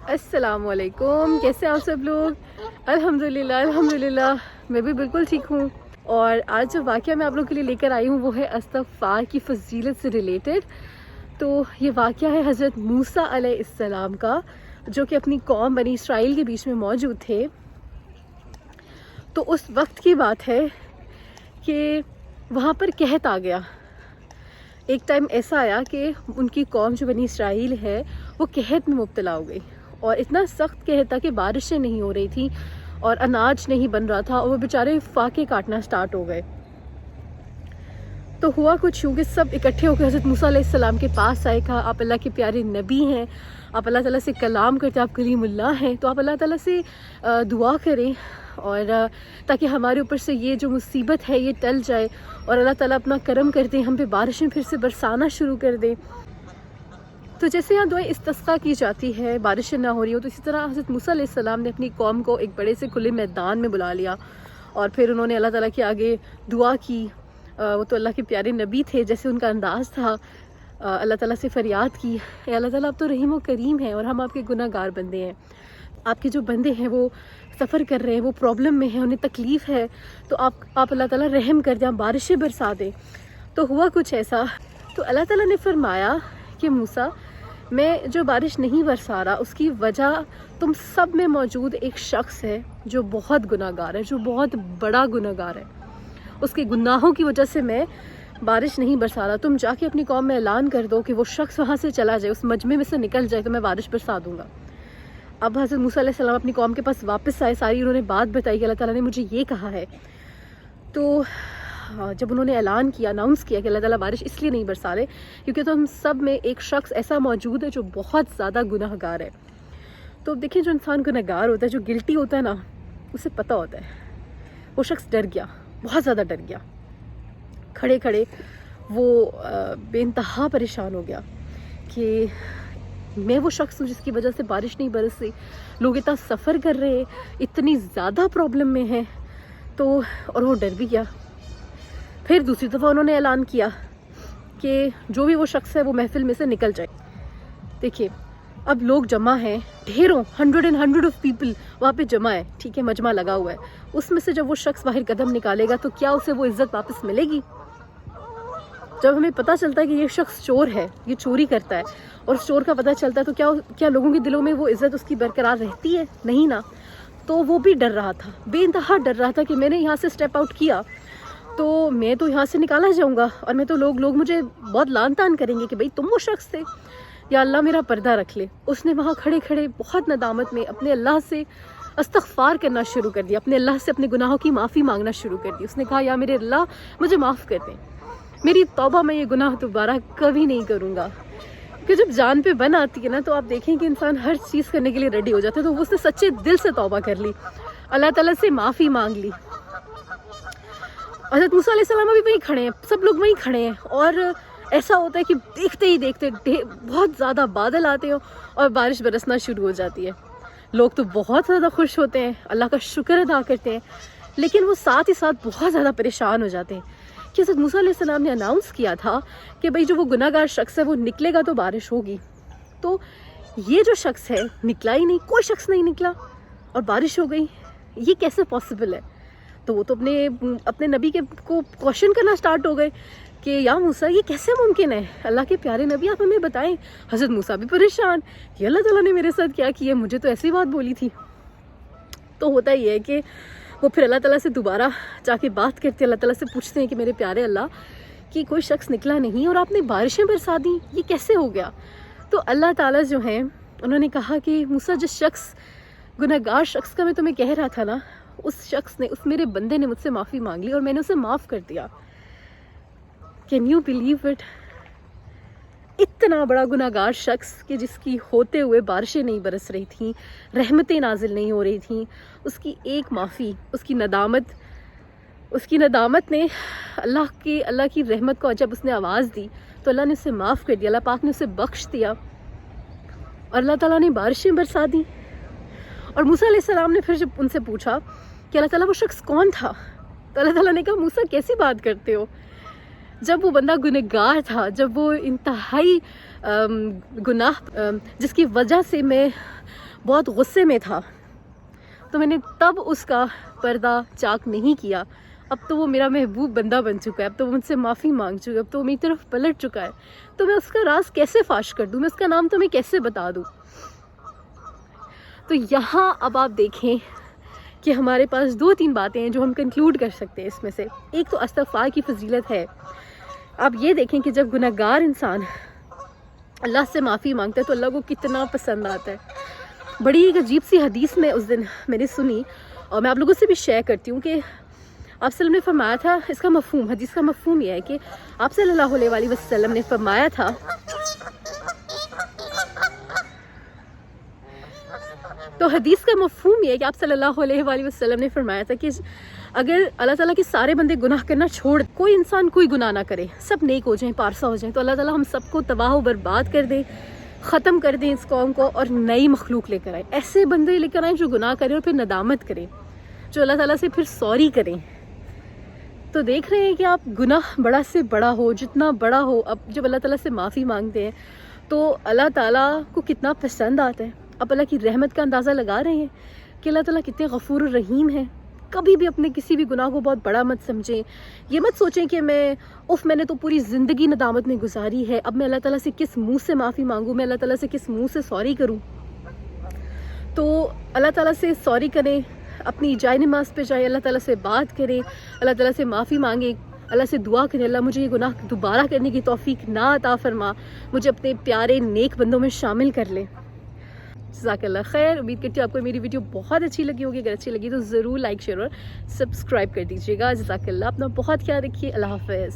السلام علیکم، کیسے ہیں آپ سب لوگ؟ الحمدللہ میں بھی بالکل ٹھیک ہوں۔ اور آج جو واقعہ میں آپ لوگوں کے لیے لے کر آئی ہوں وہ ہے استغفار کی فضیلت سے ریلیٹڈ۔ تو یہ واقعہ ہے حضرت موسیٰ علیہ السلام کا، جو کہ اپنی قوم بنی اسرائیل کے بیچ میں موجود تھے۔ تو اس وقت کی بات ہے کہ وہاں پر قحط آ گیا۔ ایک ٹائم ایسا آیا کہ ان کی قوم جو بنی اسرائیل ہے وہ قحط میں مبتلا ہو گئی، اور اتنا سخت قحط تھا کہ بارشیں نہیں ہو رہی تھیں اور اناج نہیں بن رہا تھا، اور وہ بیچارے فاقے کاٹنا سٹارٹ ہو گئے۔ تو ہوا کچھ یوں کہ سب اکٹھے ہو کے حضرت موسیٰ علیہ السلام کے پاس آئے، کہا آپ اللہ کے پیارے نبی ہیں، آپ اللہ تعالیٰ سے کلام کرتے، آپ کلیم اللہ ہیں، تو آپ اللہ تعالیٰ سے دعا کریں اور تاکہ ہمارے اوپر سے یہ جو مصیبت ہے یہ ٹل جائے، اور اللہ تعالیٰ اپنا کرم کر دیں، ہم پہ بارشیں پھر سے برسانا شروع کر دیں۔ تو جیسے یہاں دعائیں استسقا کی جاتی ہے، بارشیں نہ ہو رہی ہو، تو اسی طرح حضرت موسیٰ علیہ السلام نے اپنی قوم کو ایک بڑے سے کھلے میدان میں بلا لیا، اور پھر انہوں نے اللہ تعالیٰ کے آگے دعا کی۔ وہ تو اللہ کے پیارے نبی تھے، جیسے ان کا انداز تھا، اللہ تعالیٰ سے فریاد کی، اے اللہ تعالیٰ آپ تو رحیم و کریم ہیں اور ہم آپ کے گناہ گار بندے ہیں، آپ کے جو بندے ہیں وہ سفر کر رہے ہیں، وہ پرابلم میں ہیں، انہیں تکلیف ہے، تو آپ اللہ تعالیٰ رحم کر دیں، بارشیں برسا دیں۔ تو ہوا کچھ ایسا، تو اللہ تعالیٰ نے فرمایا کہ موسیٰ، میں جو بارش نہیں برسا رہا اس کی وجہ تم سب میں موجود ایک شخص ہے جو بہت گناہ گار ہے، جو بہت بڑا گناہ گار ہے، اس کے گناہوں کی وجہ سے میں بارش نہیں برسا رہا۔ تم جا کے اپنی قوم میں اعلان کر دو کہ وہ شخص وہاں سے چلا جائے، اس مجمع میں سے نکل جائے، تو میں بارش برسا دوں گا۔ اب حضرت موسیٰ علیہ السلام اپنی قوم کے پاس واپس آئے، ساری انہوں نے بات بتائی کہ اللہ تعالیٰ نے مجھے یہ کہا ہے۔ تو جب انہوں نے اعلان کیا، اناؤنس کیا کہ اللہ تعالیٰ بارش اس لیے نہیں برسا رہے کیونکہ تم سب میں ایک شخص ایسا موجود ہے جو بہت زیادہ گناہ گار ہے۔ تو دیکھیں، جو انسان گناہ گار ہوتا ہے، جو گلٹی ہوتا ہے نا، اسے پتہ ہوتا ہے۔ وہ شخص ڈر گیا، بہت زیادہ ڈر گیا، کھڑے کھڑے وہ بے انتہا پریشان ہو گیا کہ میں وہ شخص ہوں جس کی وجہ سے بارش نہیں برس رہی، لوگ اتنا سفر کر رہے ہیں، اتنی زیادہ پرابلم میں ہیں۔ تو اور وہ ڈر بھی گیا۔ پھر دوسری دفعہ انہوں نے اعلان کیا کہ جو بھی وہ شخص ہے وہ محفل میں سے نکل جائے۔ دیکھیے، اب لوگ جمع ہیں، ڈھیروں، 100 آف پیپل وہاں پہ جمع ہے، ٹھیک ہے، مجمع لگا ہوا ہے۔ اس میں سے جب وہ شخص باہر قدم نکالے گا تو کیا اسے وہ عزت واپس ملے گی؟ جب ہمیں پتہ چلتا ہے کہ یہ شخص چور ہے، یہ چوری کرتا ہے، اور اس چور کا پتہ چلتا ہے، تو کیا لوگوں کے دلوں میں وہ عزت اس کی برقرار رہتی ہے؟ نہیں نا۔ تو وہ بھی ڈر رہا تھا، بے انتہا ڈر رہا تھا کہ میں نے یہاں سے اسٹیپ آؤٹ کیا تو میں تو یہاں سے نکالا جاؤں گا، اور میں تو لوگ مجھے بہت لان تان کریں گے کہ بھئی تم وہ شخص تھے، یا اللہ میرا پردہ رکھ لے۔ اس نے وہاں کھڑے کھڑے بہت ندامت میں اپنے اللہ سے استغفار کرنا شروع کر دیا، اپنے اللہ سے اپنے گناہوں کی معافی مانگنا شروع کر دی۔ اس نے کہا، یا میرے اللہ مجھے معاف کر دیں، میری توبہ، میں یہ گناہ دوبارہ کبھی نہیں کروں گا۔ کہ جب جان پہ بن آتی ہے نا، تو آپ دیکھیں کہ انسان ہر چیز کرنے کے لیے ریڈی ہو جاتا ہے۔ تو اس نے سچے دل سے توبہ کر لی، اللہ تعالیٰ سے معافی مانگ لی۔ حضرت موسیٰ علیہ السلام ابھی وہیں کھڑے ہیں، سب لوگ وہیں کھڑے ہیں، اور ایسا ہوتا ہے کہ دیکھتے ہی دیکھتے بہت زیادہ بادل آتے ہیں اور بارش برسنا شروع ہو جاتی ہے۔ لوگ تو بہت زیادہ خوش ہوتے ہیں، اللہ کا شکر ادا کرتے ہیں، لیکن وہ ساتھ ہی ساتھ بہت زیادہ پریشان ہو جاتے ہیں کہ حضرت موسیٰ علیہ السلام نے اناؤنس کیا تھا کہ بھئی جو وہ گناہ گار شخص ہے وہ نکلے گا تو بارش ہوگی، تو یہ جو شخص ہے نکلا ہی نہیں، کوئی شخص نہیں نکلا اور بارش ہو گئی، یہ کیسے پاسبل ہے؟ تو وہ تو اپنے نبی کو کوشچن کرنا سٹارٹ ہو گئے کہ یا موسیٰ، یہ کیسے ممکن ہے؟ اللہ کے پیارے نبی، آپ ہمیں بتائیں۔ حضرت موسیٰ بھی پریشان، یہ اللہ تعالیٰ نے میرے ساتھ کیا کیا، مجھے تو ایسی بات بولی تھی۔ تو ہوتا ہی ہے کہ وہ پھر اللہ تعالیٰ سے دوبارہ جا کے بات کرتے ہیں، اللہ تعالیٰ سے پوچھتے ہیں کہ میرے پیارے اللہ، کہ کوئی شخص نکلا نہیں اور آپ نے بارشیں برسا دیں، یہ کیسے ہو گیا؟ تو اللہ تعالیٰ جو ہیں انہوں نے کہا کہ موسیٰ، جس شخص گناہ گار شخص کا میں تمہیں کہہ رہا تھا نا، اس شخص نے، اس میرے بندے نے مجھ سے معافی مانگ لی اور میں نے اسے معاف کر دیا۔ Can you believe it? اتنا بڑا گناہ گار شخص کہ جس کی ہوتے ہوئے بارشیں نہیں برس رہی تھیں، رحمتیں نازل نہیں ہو رہی تھیں، اس کی ایک معافی، اس کی ندامت نے اللہ کی رحمت کو جب اس نے آواز دی تو اللہ نے اسے معاف کر دیا، اللہ پاک نے اسے بخش دیا، اور اللہ تعالیٰ نے بارشیں برسا دی۔ اور موسیٰ علیہ السلام نے پھر جب ان سے پوچھا کہ اللہ تعالیٰ وہ شخص کون تھا، تو اللہ تعالیٰ نے کہا، موسیٰ کیسی بات کرتے ہو؟ جب وہ بندہ گنہگار تھا، جب وہ انتہائی گناہ جس کی وجہ سے میں بہت غصے میں تھا تو میں نے تب اس کا پردہ چاک نہیں کیا. اب تو وہ میرا محبوب بندہ بن چکا ہے, اب تو وہ مجھ سے معافی مانگ چکا ہے, اب تو وہ میری طرف پلٹ چکا ہے, تو میں اس کا راز کیسے فاش کر دوں, میں اس کا نام تمہیں کیسے بتا دوں. تو یہاں اب آپ دیکھیں کہ ہمارے پاس 2-3 باتیں ہیں جو ہم کنکلوڈ کر سکتے ہیں اس میں سے. ایک تو استغفار کی فضیلت ہے. آپ یہ دیکھیں کہ جب گناہ گار انسان اللہ سے معافی مانگتا ہے تو اللہ کو کتنا پسند آتا ہے. بڑی ایک عجیب سی حدیث میں اس دن میں نے سنی اور میں آپ لوگوں سے بھی شیئر کرتی ہوں کہ آپ صلی اللہ علیہ وسلم نے فرمایا تھا, اس کا مفہوم, حدیث کا مفہوم یہ ہے کہ آپ صلی اللہ علیہ وسلم نے فرمایا تھا تو حدیث کا مفہوم یہ ہے کہ آپ صلی اللہ علیہ وسلم نے فرمایا تھا کہ اگر اللہ تعالیٰ کے سارے بندے گناہ کرنا چھوڑ, کوئی انسان کوئی گناہ نہ کرے, سب نیک ہو جائیں, پارسا ہو جائیں, تو اللہ تعالیٰ ہم سب کو تباہ و برباد کر دے, ختم کر دیں اس قوم کو اور نئی مخلوق لے کر آئے. ایسے بندے لے کر آئیں جو گناہ کریں اور پھر ندامت کریں, جو اللہ تعالیٰ سے پھر سوری کریں. تو دیکھ رہے ہیں کہ آپ گناہ بڑا سے بڑا ہو, جتنا بڑا ہو, اب جب اللہ تعالیٰ سے معافی مانگتے ہیں تو اللہ تعالیٰ کو کتنا پسند آتا ہے. آپ اللہ کی رحمت کا اندازہ لگا رہے ہیں کہ اللہ تعالیٰ کتنے غفور الرحیم ہے. کبھی بھی اپنے کسی بھی گناہ کو بہت بڑا مت سمجھیں. یہ مت سوچیں کہ میں نے تو پوری زندگی ندامت میں گزاری ہے, اب میں اللہ تعالیٰ سے کس منہ سے معافی مانگوں, میں اللہ تعالیٰ سے کس منہ سے سوری کروں. تو اللہ تعالیٰ سے سوری کریں, اپنی جائے نماز پہ جائیں, اللہ تعالیٰ سے بات کریں, اللہ تعالیٰ سے معافی مانگیں, اللہ سے دعا کریں, اللہ مجھے یہ گناہ دوبارہ کرنے کی توفیق نہ عطا فرما, مجھے اپنے پیارے نیک بندوں میں شامل کر لے. جزاک اللہ خیر. امید کرتی ہوں آپ کو میری ویڈیو بہت اچھی لگی ہوگی. اگر اچھی لگی تو ضرور لائک, شیئر اور سبسکرائب کر دیجیے گا. جزاک اللہ. اپنا بہت خیال رکھیے. اللہ حافظ.